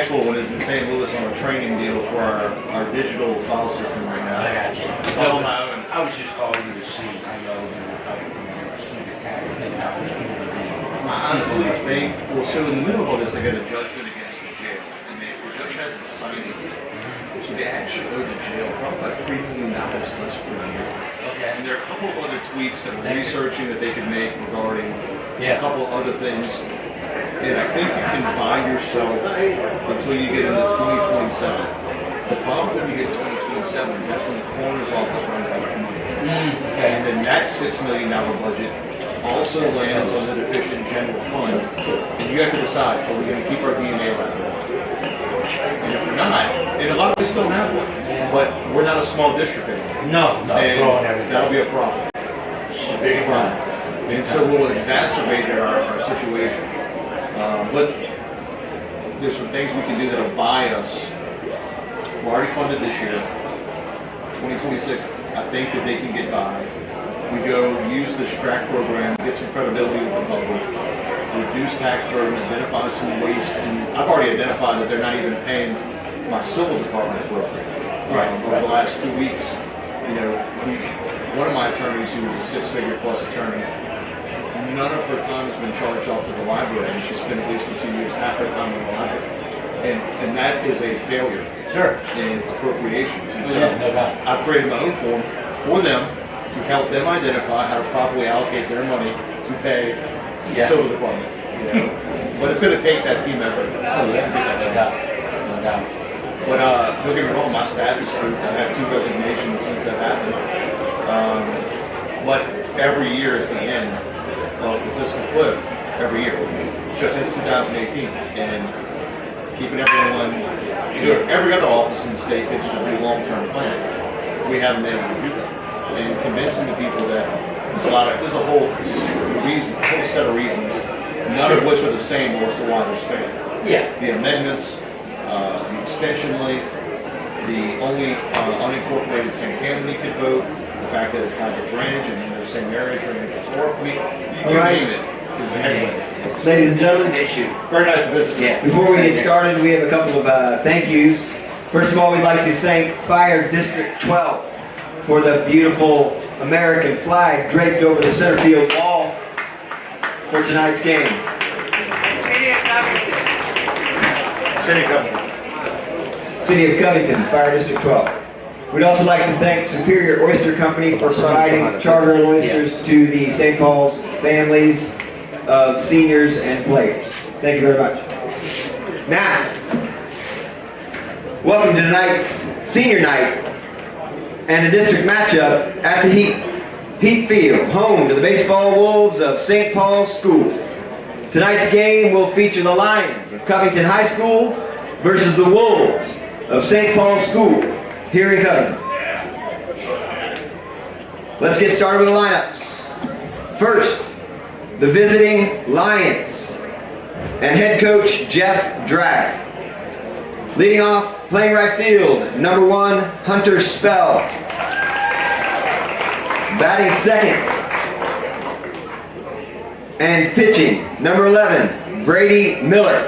baseball one is in St. Louis on a training deal for our digital file system right now. I got you. Still my own. I was just calling you to see how y'all were doing the student tax thing. How was it going to be? I honestly think, well, so in the middle of all this, I got a judgment against the jail, and the judge hasn't signed it yet. So they actually owe the jail probably like $3 million less per year. Okay. And there are a couple of other tweaks that we're researching that they could make regarding a couple of other things. And I think you can buy yourself until you get into 2027. The problem when you get 2027 is that's when the coroner's office runs out of money. And then that $6 million budget also lands on the deficient general fund. And you have to decide, are we going to keep our DNA lab? And if we're not, and a lot of us don't have one, but we're not a small district anymore. No, And that'll be a problem. A big problem. And so we'll exacerbate our situation. But there's some things we can do that'll buy us. We're already funded this year. 2026, I think that they can get by. We go use this track program, get some credibility with the public, reduce tax burden, identify some waste, and I've already identified that they're not even paying my civil department appropriately. Over the last 2 weeks, one of my attorneys, who was a six-figure plus attorney, none of her time has been charged off to the library, and she spent at least for 2 years half her time in the library. And that is a failure in appropriations. And so I've created my own form for them to help them identify how to properly allocate their money to pay the civil department. But it's going to take that team effort. No doubt. But don't get me wrong, my staff is screwed. I've had 2 resignations since that happened. But every year is the end of the fiscal cliff, every year, just since 2018. And keeping everyone, every other office in the state gets to do long-term plans. We haven't been able to do that. And convincing the people that there's a whole set of reasons, none of which are the same as to why there's failure. The amendments, the extension length, the only unincorporated Santana could vote, the fact that it's not a drainage and in the same area drainage historically, you name it. Ladies and gentlemen, Very nice to visit. before we get started, we have a couple of thank yous. First of all, we'd like to thank Fire District 12 for the beautiful American flag draped over the center field wall for tonight's game. City of Covington, Fire District 12. We'd also like to thank Superior Oyster Company for providing charter and oysters to the St. Paul's families of seniors and players. Thank you very much. Now, welcome to tonight's senior night and a district matchup at the Heat Field, home to the baseball Wolves of St. Paul's School. Tonight's game will feature the Lions of Covington High School versus the Wolves of St. Paul's School here in Covington. Let's get started with the lineups. First, the visiting Lions and head coach Jeff Drag. Leading off, playing right field, number 1, Hunter Spell. Batting second and pitching, number 11, Brady Miller.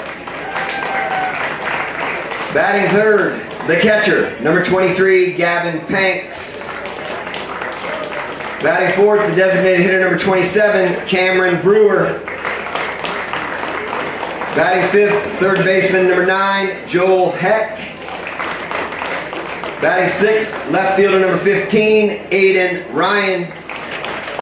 Batting third, the catcher, number 23, Gavin Panks. Batting fourth, the designated hitter, number 27, Cameron Brewer. Batting fifth, third baseman, number 9, Joel Heck. Batting sixth, left fielder, number 15, Aiden Ryan.